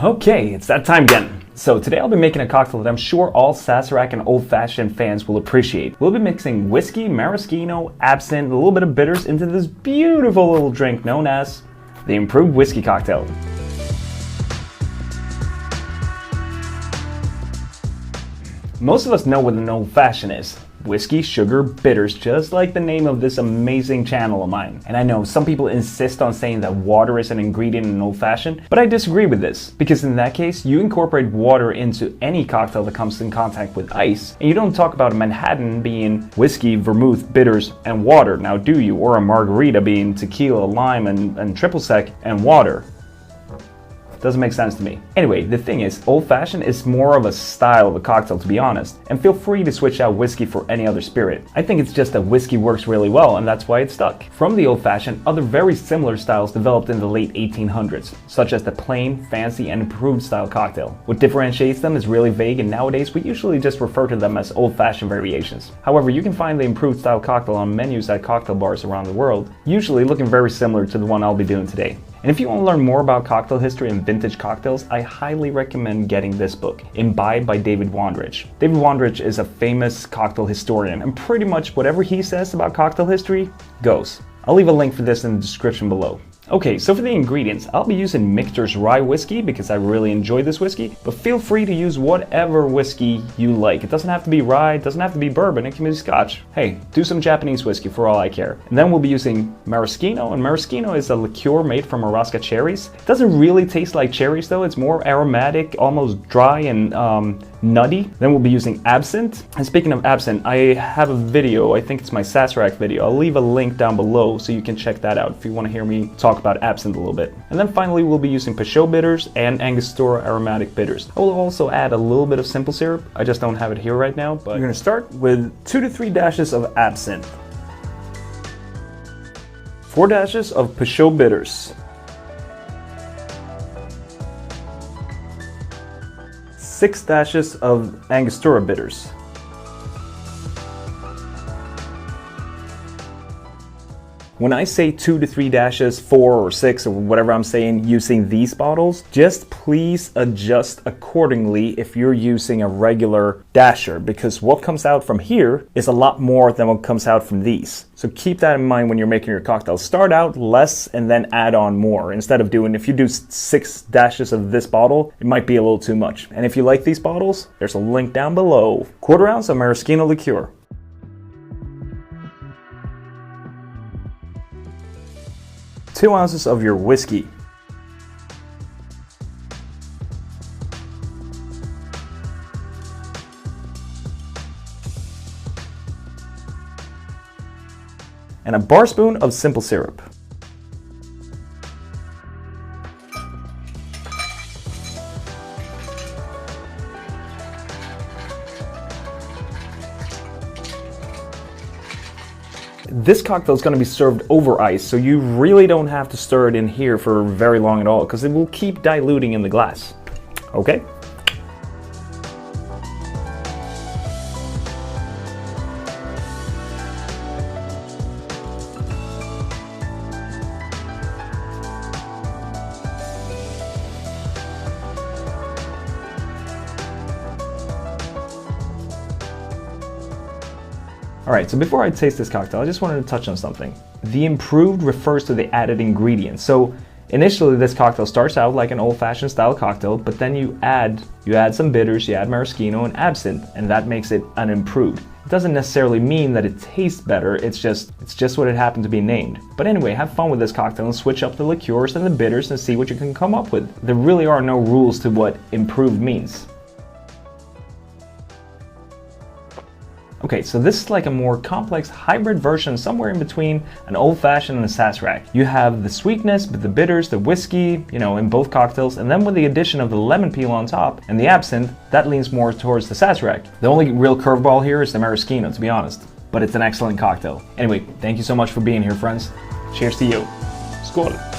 Okay, it's that time again. So today I'll be making a cocktail that I'm sure all Sazerac and old-fashioned fans will appreciate. We'll be mixing whiskey, maraschino, absinthe, a little bit of bitters into this beautiful little drink known as the Improved Whiskey Cocktail. Most of us know what an old-fashioned is. Whiskey, sugar, bitters, just like the name of this amazing channel of mine. And I know some people insist on saying that water is an ingredient in an old-fashioned, but I disagree with this, because in that case, you incorporate water into any cocktail that comes in contact with ice, and you don't talk about a Manhattan being whiskey, vermouth, bitters, and water, now do you? Or a margarita being tequila, lime, and triple sec, and water. Doesn't make sense to me. Anyway, the thing is, old-fashioned is more of a style of a cocktail, to be honest, and feel free to switch out whiskey for any other spirit. I think it's just that whiskey works really well, and that's why it stuck. From the old-fashioned, other very similar styles developed in the late 1800s, such as the plain, fancy, and improved style cocktail. What differentiates them is really vague, and nowadays we usually just refer to them as old-fashioned variations. However, you can find the improved style cocktail on menus at cocktail bars around the world, usually looking very similar to the one I'll be doing today. And if you want to learn more about cocktail history and vintage cocktails, I highly recommend getting this book, Imbibe by David Wondrich. David Wondrich is a famous cocktail historian, and pretty much whatever he says about cocktail history goes. I'll leave a link for this in the description below. Okay, so for the ingredients, I'll be using Michter's rye whiskey because I really enjoy this whiskey, but feel free to use whatever whiskey you like. It doesn't have to be rye, it doesn't have to be bourbon, it can be scotch. Hey, do some Japanese whiskey for all I care. And then we'll be using maraschino, and maraschino is a liqueur made from Marasca cherries. It doesn't really taste like cherries though, it's more aromatic, almost dry and nutty. Then we'll be using absinthe. And speaking of absinthe, I have a video, I think it's my Sazerac video. I'll leave a link down below so you can check that out if you want to hear me talk about absinthe a little bit. And then finally we'll be using PEYCHAUD'S bitters and Angostura aromatic bitters. I will also add a little bit of simple syrup. I just don't have it here right now, but you're going to start with 2 to 3 dashes of absinthe, 4 dashes of PEYCHAUD'S bitters, 6 dashes of Angostura bitters, when I say 2 to 3 dashes, 4 or 6 or whatever I'm saying using these bottles, just please adjust accordingly if you're using a regular dasher, because what comes out from here is a lot more than what comes out from these. So keep that in mind when you're making your cocktail. Start out less and then add on more. Instead of doing, if you do 6 dashes of this bottle, it might be a little too much. And if you like these bottles, there's a link down below. 1/4 ounce of Maraschino Liqueur, 2 ounces of your whiskey, and a bar spoon of simple syrup. This cocktail is going to be served over ice, so you really don't have to stir it in here for very long at all, because it will keep diluting in the glass. Okay? Alright, so before I taste this cocktail, I just wanted to touch on something. The improved refers to the added ingredients. So initially this cocktail starts out like an old-fashioned style cocktail, but then you add some bitters, you add maraschino and absinthe, and that makes it an improved. It doesn't necessarily mean that it tastes better, it's just what it happened to be named. But anyway, have fun with this cocktail and switch up the liqueurs and the bitters and see what you can come up with. There really are no rules to what improved means. Okay, so this is like a more complex hybrid version, somewhere in between an old-fashioned and a Sazerac. You have the sweetness, but the bitters, the whiskey, in both cocktails, and then with the addition of the lemon peel on top and the absinthe, that leans more towards the Sazerac. The only real curveball here is the maraschino, to be honest, but it's an excellent cocktail. Anyway, thank you so much for being here, friends. Cheers to you. Skål!